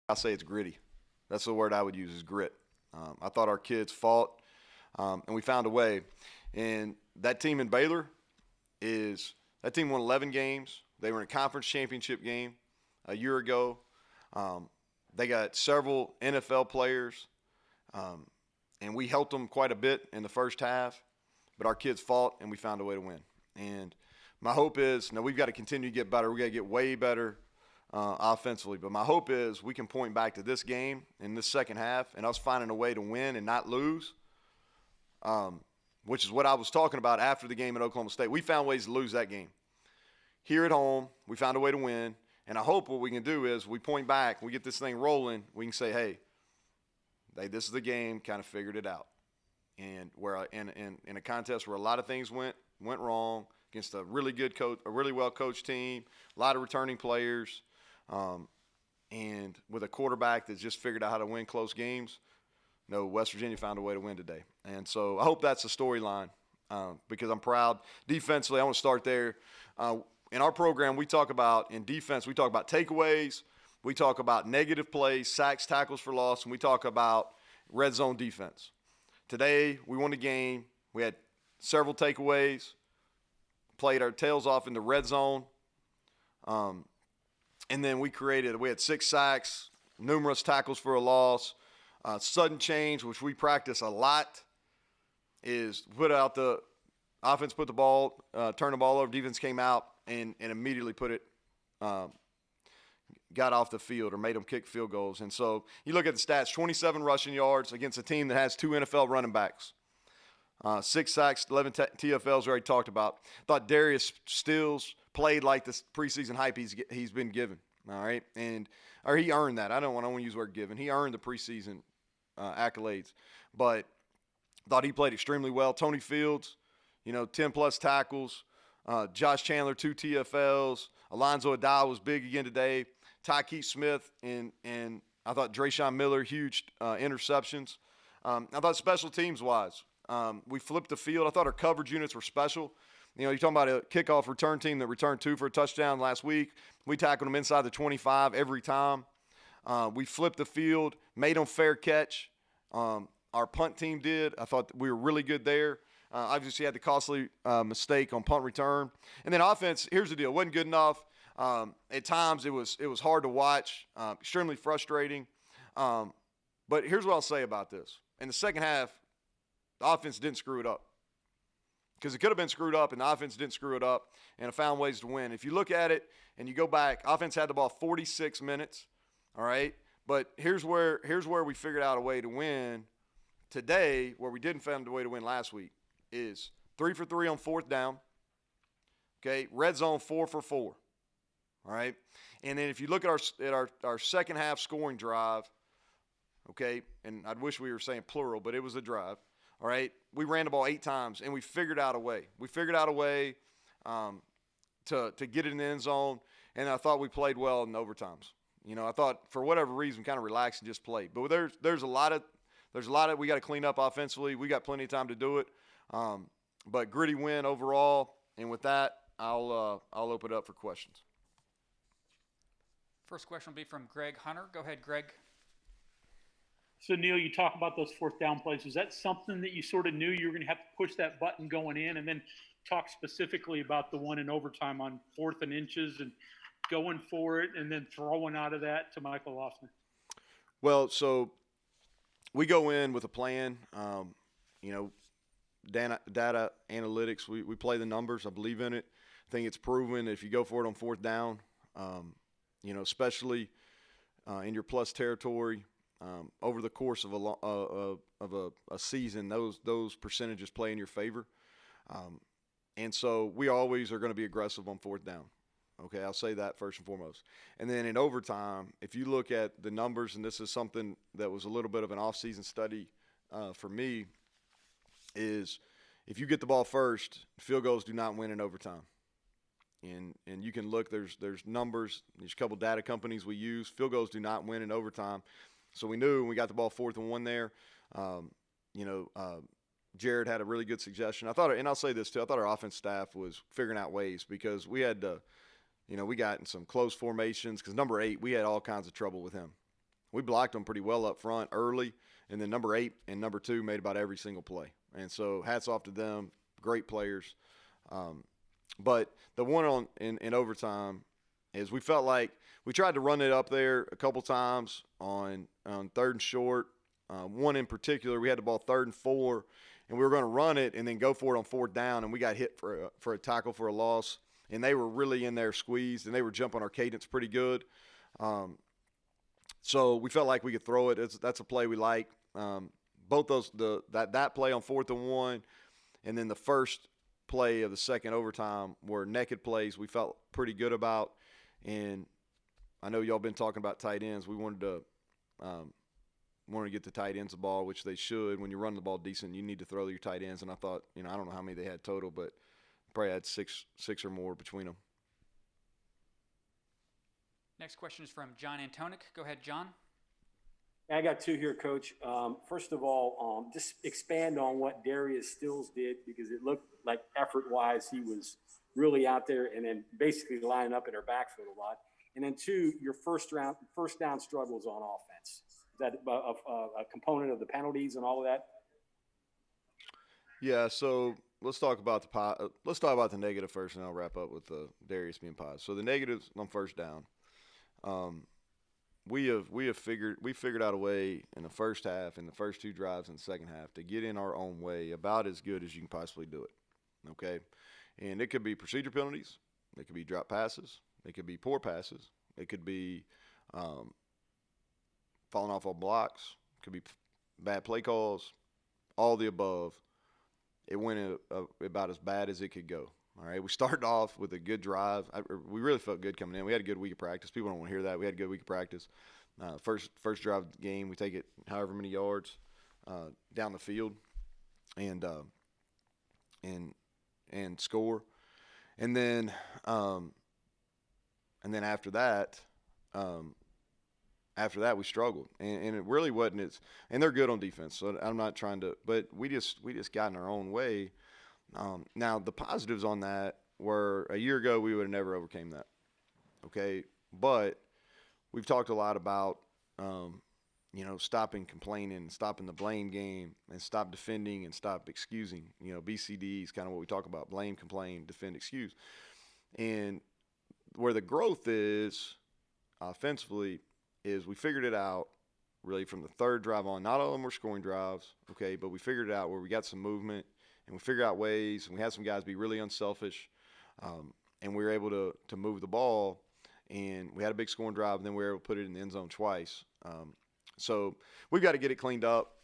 I say it's gritty. That's the word I would use is grit. I thought our kids fought, and we found a way. And that team in Baylor that team won 11 games. They were in a conference championship game a year ago. They got several NFL players, and we helped them quite a bit in the first half. But our kids fought, and we found a way to win. And my hope is, now we've got to continue to get better. We've got to get way better offensively. But my hope is we can point back to this game in this second half and us finding a way to win and not lose, which is what I was talking about after the game at Oklahoma State. We found ways to lose that game. Here at home, we found a way to win. And I hope what we can do is we point back, we get this thing rolling, we can say, hey, this is the game, kind of figured it out. And where in a contest where a lot of things went wrong against a really good coach, a really well coached team, a lot of returning players, and with a quarterback that's just figured out how to win close games. No, West Virginia found a way to win today, and so I hope that's the storyline because I'm proud. Defensively, I want to start there. In our program, in defense, we talk about takeaways, we talk about negative plays, sacks, tackles for loss, and we talk about red zone defense. Today, we won the game. We had several takeaways, played our tails off in the red zone. And then we had 6 sacks, numerous tackles for a loss. Sudden change, which we practice a lot, is put out the offense, put the ball, turn the ball over, defense came out and immediately put it, got off the field or made them kick field goals. And so you look at the stats, 27 rushing yards against a team that has 2 NFL running backs. 6 sacks, 11 TFLs we already talked about. Thought Darius Stills played like the preseason hype he's been given. All right, or he earned that. I don't want to use the word given. He earned the preseason accolades, but thought he played extremely well. Tony Fields, 10-plus tackles. Josh Chandler, 2 TFLs. Alonzo Adal was big again today. Tykeet Smith and I thought Drayshawn Miller, huge interceptions. I thought special teams-wise, we flipped the field. I thought our coverage units were special. You're talking about a kickoff return team that returned 2 for a touchdown last week. We tackled them inside the 25 every time. We flipped the field, made them fair catch. Our punt team did. I thought we were really good there. Obviously, had the costly mistake on punt return. And then offense, here's the deal. It wasn't good enough. At times, it was hard to watch, extremely frustrating. But here's what I'll say about this. In the second half, the offense didn't screw it up. Because it could have been screwed up, and the offense didn't screw it up, and it found ways to win. If you look at it and you go back, offense had the ball 46 minutes, all right? But here's where we figured out a way to win today, where we didn't find a way to win last week, is 3 for 3 on 4th down, okay? Red zone 4 for 4, all right? And then if you look at our second half scoring drive, okay, and I wish we were saying plural, but it was a drive. All right, we ran the ball 8 times, and we figured out a way. We figured out a way to get it in the end zone, and I thought we played well in the overtimes. I thought for whatever reason we kind of relaxed and just played. But there's a lot of we got to clean up offensively. We got plenty of time to do it. But gritty win overall. And with that, I'll open it up for questions. First question will be from Greg Hunter. Go ahead, Greg. So, Neal, you talk about those 4th down plays. Was that something that you sort of knew you were going to have to push that button going in, and then talk specifically about the one in overtime on 4th and inches and going for it and then throwing out of that to Michael Lossner? Well, so we go in with a plan. Data analytics, we play the numbers. I believe in it. I think it's proven if you go for it on 4th down, especially in your plus territory, over the course of a season, those percentages play in your favor, and so we always are going to be aggressive on 4th down. Okay, I'll say that first and foremost. And then in overtime, if you look at the numbers, and this is something that was a little bit of an off-season study for me, is if you get the ball first, field goals do not win in overtime. And you can look, there's numbers, there's a couple data companies we use. Field goals do not win in overtime. So we knew when we got the ball 4th and 1 there, Jared had a really good suggestion. I thought, and I'll say this too, I thought our offense staff was figuring out ways because we had to, we got in some close formations because number 8, we had all kinds of trouble with him. we blocked them pretty well up front early, and then number 8 and number 2 made about every single play. And so hats off to them, great players. But the one in overtime is we felt like we tried to run it up there a couple times on 3rd and short. One in particular, we had the ball 3rd and 4, and we were going to run it and then go for it on 4th down, and we got hit for a tackle for a loss. And they were really in there squeezed, and they were jumping our cadence pretty good. So we felt like we could throw it. That's a play we like. Both those that play on 4th and 1, and then the first play of the second overtime were naked plays we felt pretty good about. And I know y'all been talking about tight ends. We wanted to get the tight ends the ball, which they should. When you run the ball decent, you need to throw your tight ends. And I thought, I don't know how many they had total, but probably had six or more between them. Next question is from John Antonic. Go ahead, John. I got 2 here, Coach. First of all, just expand on what Darius Stills did, because it looked like effort-wise he was really out there and then basically lining up in our backfield a lot. And then 2, your first down struggles on offense. Is that a component of the penalties and all of that? Yeah. So let's talk about the negative first, and I'll wrap up with the Darius being positive. So the negatives on first down. We figured out a way in the first half, in the first 2 drives in the second half, to get in our own way about as good as you can possibly do it. Okay, and it could be procedure penalties, it could be drop passes, it could be poor passes, it could be falling off on blocks, it could be bad play calls, all the above. It went about as bad as it could go. All right, we started off with a good drive. We really felt good coming in. We had a good week of practice. People don't want to hear that. We had a good week of practice. First drive of the game, we take it however many yards down the field, and score. And then after that we struggled, and it really wasn't. And they're good on defense, so I'm not trying to. But we just got in our own way. Now, the positives on that were a year ago we would have never overcame that, okay? But we've talked a lot about, stopping complaining, stopping the blame game, and stop defending and stop excusing. BCD is kind of what we talk about: blame, complain, defend, excuse. And where the growth is offensively is we figured it out really from the 3rd drive on. Not all of them were scoring drives, okay, but we figured it out where we got some movement. And we figured out ways, and we had some guys be really unselfish, and we were able to move the ball, and we had a big scoring drive, and then we were able to put it in the end zone twice. So we've got to get it cleaned up.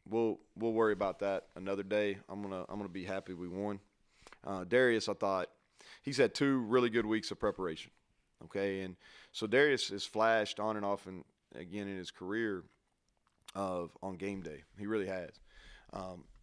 We'll worry about that another day. I'm gonna be happy we won. Darius, I thought he's had 2 really good weeks of preparation. Okay, and so Darius has flashed on and off, and again in his career on game day, he really has.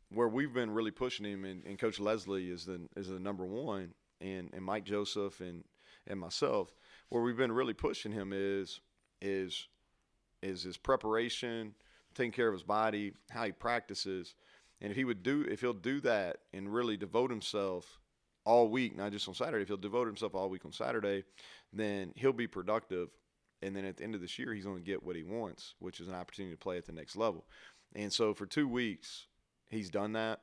Where we've been really pushing him, and Coach Leslie is the number 1, and Mike Joseph and myself, where we've been really pushing him is his preparation, taking care of his body, how he practices, and if he'll do that and really devote himself all week, not just on Saturday, if he'll devote himself all week on Saturday, then he'll be productive, and then at the end of this year he's going to get what he wants, which is an opportunity to play at the next level. And so for 2 weeks, he's done that.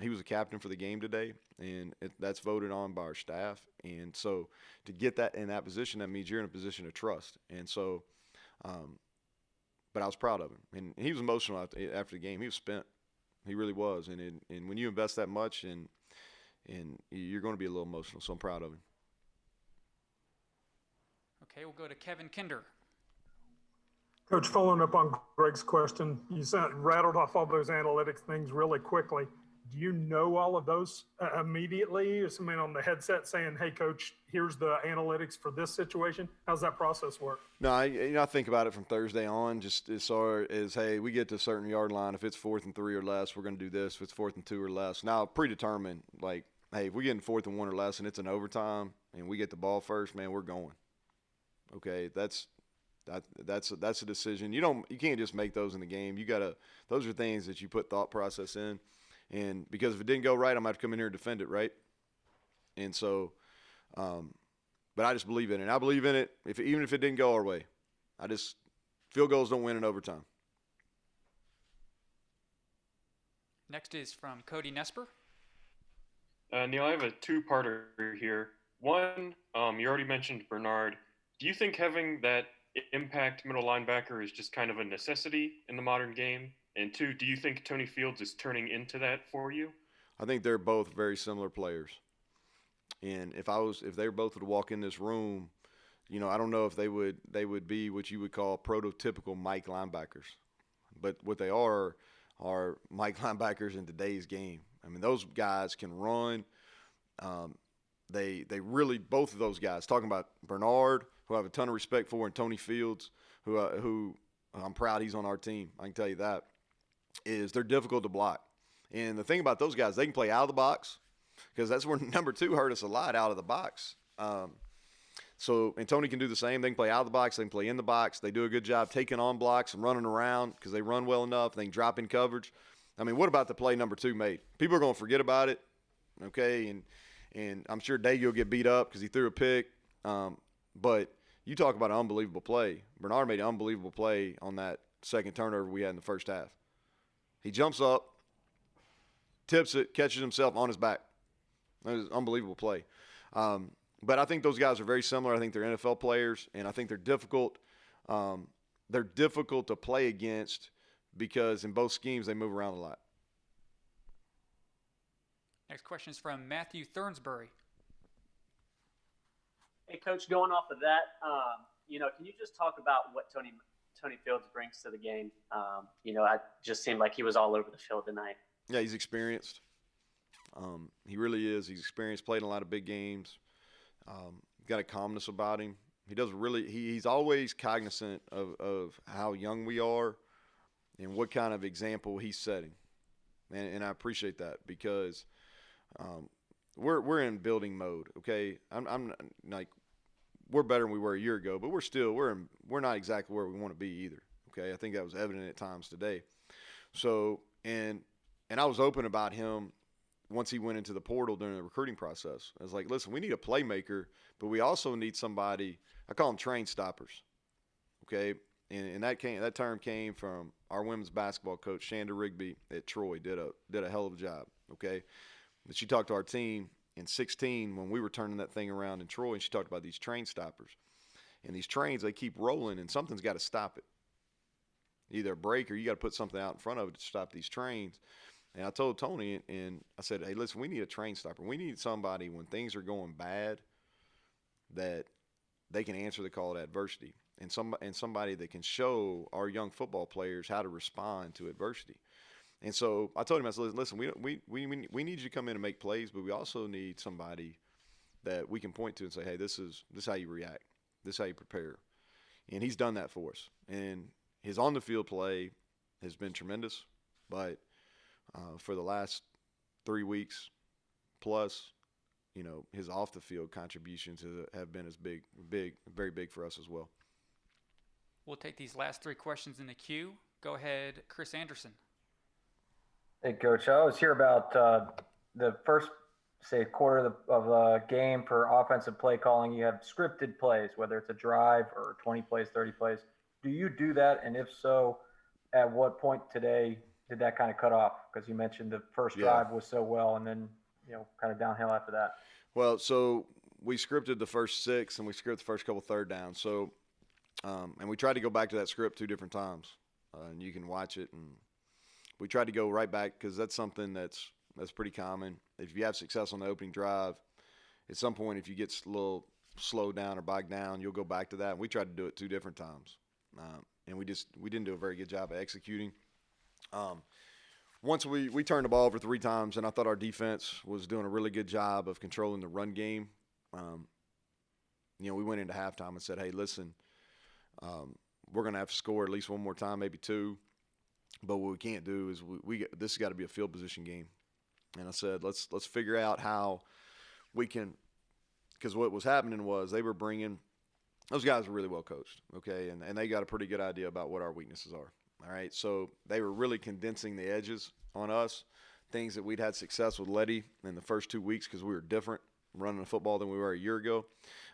He was a captain for the game today, and that's voted on by our staff. And so to get that in that position, that means you're in a position of trust. And so, but I was proud of him. And he was emotional after the game. He was spent. He really was. And when you invest that much, and you're going to be a little emotional. So I'm proud of him. Okay, we'll go to Kevin Kinder. Coach, following up on Greg's question, you rattled off all those analytics things really quickly. Do you know all of those immediately? Is somebody on the headset saying, "Hey, Coach, here's the analytics for this situation"? How's that process work? No, I think about it from Thursday on, just as far as, hey, we get to a certain yard line. If it's 4th and 3 or less, we're going to do this. If it's 4th and 2 or less, now predetermined. Like, hey, if we get in 4th and 1 or less, and it's an overtime, and we get the ball first, man, we're going. Okay, that's a decision. You can't just make those in the game. Those are things that you put thought process in, and because if it didn't go right, I'm gonna have to come in here and defend it, right? And so, but I just believe in it. I believe in it even if it didn't go our way. Field goals don't win in overtime. Next is from Cody Nesper. Neal, I have a two-parter here. One, you already mentioned Bernard. Do you think having that impact middle linebacker is just kind of a necessity in the modern game? And two, do you think Tony Fields is turning into that for you? I think they're both very similar players. And if they both would walk in this room, I don't know if they would be what you would call prototypical Mike linebackers. But what they are Mike linebackers in today's game. I mean, those guys can run. They really, both of those guys, talking about Bernard, who I have a ton of respect for, and Tony Fields, who I'm proud he's on our team. I can tell you that, is they're difficult to block. And the thing about those guys, they can play out of the box, because that's where number 2 hurt us a lot, out of the box. And Tony can do the same. They can play out of the box. They can play in the box. They do a good job taking on blocks and running around because they run well enough. They can drop in coverage. I mean, what about the play number 2 made? People are going to forget about it, okay? And I'm sure Daigie will get beat up because he threw a pick. But you talk about an unbelievable play. Bernard made an unbelievable play on that second turnover we had in the first half. He jumps up, tips it, catches himself on his back. That was an unbelievable play. But I think those guys are very similar. I think they're NFL players, and I think they're difficult. They're difficult to play against because in both schemes they move around a lot. Next question is from Matthew Thurnsbury. Hey, Coach, going off of that, can you just talk about what Tony Fields brings to the game? I just seemed like he was all over the field tonight. Yeah, he's experienced. He really is. He's experienced, played in a lot of big games. Got a calmness about him. He's always cognizant of how young we are and what kind of example he's setting. And I appreciate that because we're in building mode, okay? I'm like, we're better than we were a year ago, but we're not exactly where we want to be either, okay? I think that was evident at times today. So, and I was open about him once he went into the portal during the recruiting process. I was like, listen, we need a playmaker, but we also need somebody, I call them train stoppers, okay? And that term came from our women's basketball coach, Shanda Rigby at Troy, did a hell of a job, okay? But she talked to our team in 16 when we were turning that thing around in Troy, and she talked about these train stoppers. And these trains, they keep rolling, and something's got to stop it. Either a brake or you got to put something out in front of it to stop these trains. And I told Tony, and I said, hey, listen, we need a train stopper. We need somebody when things are going bad that they can answer the call to adversity, and somebody that can show our young football players how to respond to adversity. And so I told him, I said, listen, we need you to come in and make plays, but we also need somebody that we can point to and say, hey, this is how you react. This is how you prepare. And he's done that for us. And his on-the-field play has been tremendous, but for the last 3 weeks plus, his off-the-field contributions have been as big, very big for us as well. We'll take these last 3 questions in the queue. Go ahead, Chris Anderson. Hey, Coach. I always hear about the first, say, quarter of the game for offensive play calling. You have scripted plays, whether it's a drive or 20 plays, 30 plays. Do you do that? And if so, at what point today did that kind of cut off? Because you mentioned the first drive was so well, and then, kind of downhill after that. Well, so we scripted the first 6, and we scripted the first couple third downs. So, and we tried to go back to that script 2 different times, and you can watch it. And we tried to go right back because that's something that's pretty common. If you have success on the opening drive, at some point, if you get a little slowed down or bogged down, you'll go back to that. And we tried to do it 2 different times, and we didn't do a very good job of executing. Once we turned the ball over 3 times, and I thought our defense was doing a really good job of controlling the run game. We went into halftime and said, hey, listen, we're going to have to score at least 1 more time, maybe 2. But what we can't do is this has got to be a field position game. And I said, let's figure out how we can, because what was happening was they were bringing, those guys were really well coached, okay, and they got a pretty good idea about what our weaknesses are. All right, so they were really condensing the edges on us, things that we'd had success with Letty in the first 2 weeks because we were different running the football than we were a year ago.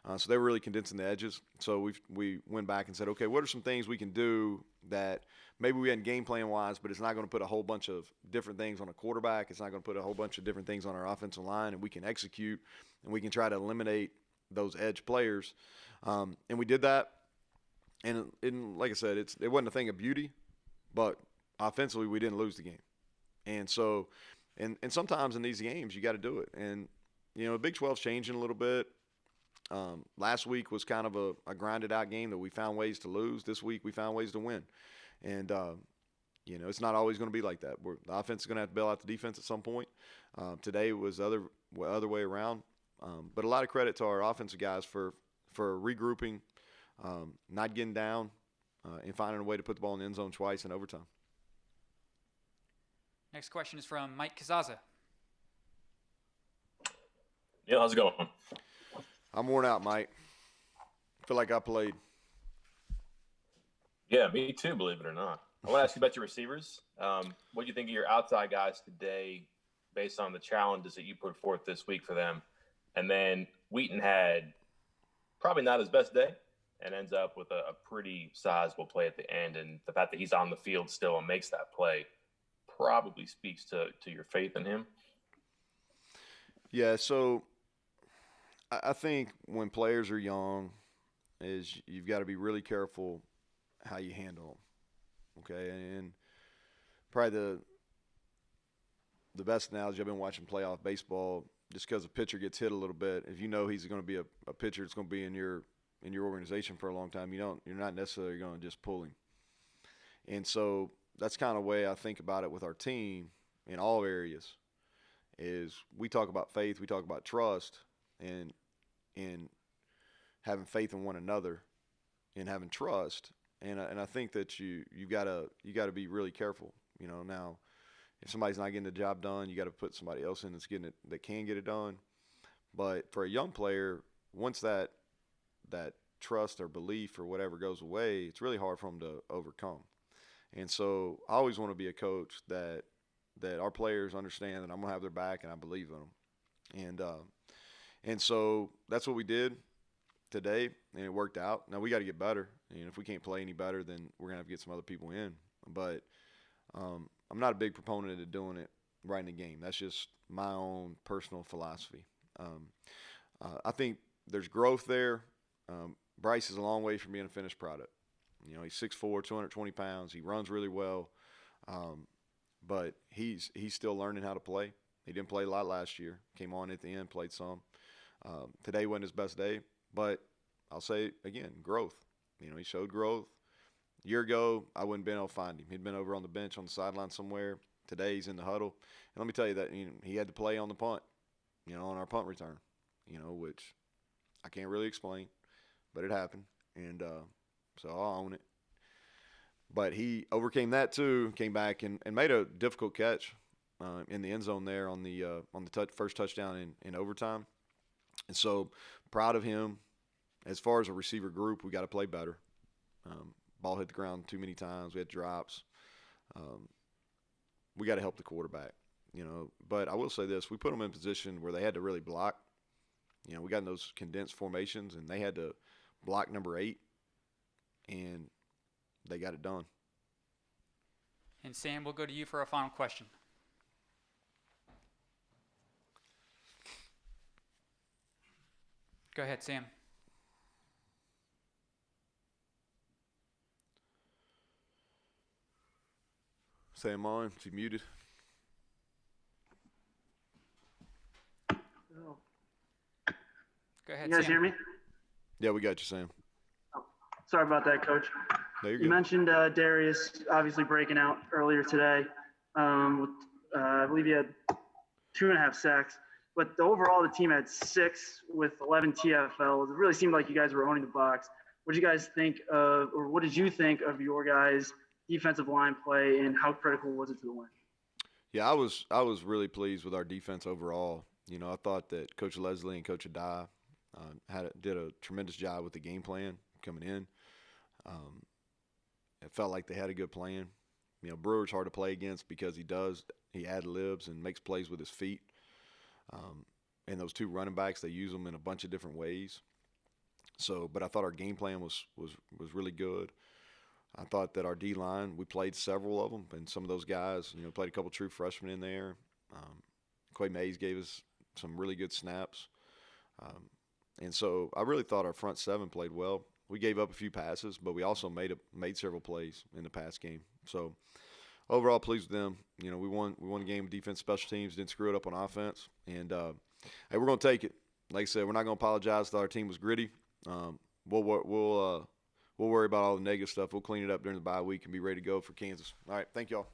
So they were really condensing the edges. So we went back and said, okay, what are some things we can do that maybe we hadn't game plan wise, but it's not going to put a whole bunch of different things on a quarterback. It's not going to put a whole bunch of different things on our offensive line, and we can execute and we can try to eliminate those edge players. And we did that. And like I said, it wasn't a thing of beauty, but offensively we didn't lose the game. And so, and sometimes in these games you got to do it. And, the Big 12's changing a little bit. Last week was kind of a grinded out game that we found ways to lose. This week we found ways to win. And, it's not always going to be like that. The offense is going to have to bail out the defense at some point. Today it was other way around. But a lot of credit to our offensive guys for regrouping, not getting down, and finding a way to put the ball in the end zone twice in overtime. Next question is from Mike Kazaza. Yeah, how's it going? I'm worn out, Mike. Feel like I played. Yeah, me too, believe it or not. I want to ask you about your receivers. What do you think of your outside guys today based on the challenges that you put forth this week for them? And then Wheaton had probably not his best day and ends up with a pretty sizable play at the end. And the fact that he's on the field still and makes that play probably speaks to your faith in him. Yeah, so I think when players are young is you've got to be really careful how you handle them, okay? And probably the best analogy I've been watching playoff baseball, just because a pitcher gets hit a little bit, if you know he's going to be a pitcher that's going to be in your organization for a long time, you're not necessarily going to just pull him. And so that's kind of the way I think about it with our team in all areas. Is we talk about faith, we talk about trust, and having faith in one another, and having trust, and I think that you got to be really careful. Now, if somebody's not getting the job done, you got to put somebody else in that can get it done. But for a young player, once that trust or belief or whatever goes away, it's really hard for them to overcome. And so I always want to be a coach that our players understand that I'm gonna have their back and I believe in them. And so that's what we did today, and it worked out. Now we got to get better. If we can't play any better, then we're gonna have to get some other people in. But I'm not a big proponent of doing it right in the game. That's just my own personal philosophy. I think there's growth there. Bryce is a long way from being a finished product. He's 6'4", 220 pounds. He runs really well. But he's still learning how to play. He didn't play a lot last year. Came on at the end, played some. Today wasn't his best day, but I'll say again, growth. He showed growth. A year ago, I wouldn't been able to find him. He'd been over on the bench on the sideline somewhere. Today, he's in the huddle. And let me tell you that he had to play on the punt, on our punt return, which I can't really explain, but it happened. And so I'll own it. But he overcame that too, came back and made a difficult catch in the end zone there on the first touchdown in overtime. And so proud of him. As far as a receiver group, we got to play better. Ball hit the ground too many times. We had drops. We got to help the quarterback, But I will say this: we put them in a position where they had to really block. We got in those condensed formations, and they had to block number 8, and they got it done. And Sam, we'll go to you for a final question. Go ahead, Sam. Sam on, is he muted? Go ahead, You guys Sam. hear me? Yeah, we got you, Sam. Sorry about that, Coach. There you You go. mentioned Darius obviously breaking out earlier today. I believe he had 2.5 sacks, but overall the team had 6 with 11 TFLs. It really seemed like you guys were owning the box. What did you guys think of, or what did you think of your guys' defensive line play, and how critical was it to the win? Yeah, I was really pleased with our defense overall. I thought that Coach Leslie and Coach Adai did a tremendous job with the game plan coming in. It felt like they had a good plan. Brewer's hard to play against because he ad-libs and makes plays with his feet. And those 2 running backs, they use them in a bunch of different ways. So, but I thought our game plan was really good. I thought that our D line, we played several of them, and some of those guys, played a couple true freshmen in there. Quay Mays gave us some really good snaps. And so I really thought our front seven played well. We gave up a few passes, but we also made several plays in the pass game. So overall, pleased with them. We won the game with defense, special teams, didn't screw it up on offense, and hey, we're gonna take it. Like I said, we're not gonna apologize that our team was gritty. We'll worry about all the negative stuff. We'll clean it up during the bye week and be ready to go for Kansas. All right, thank y'all.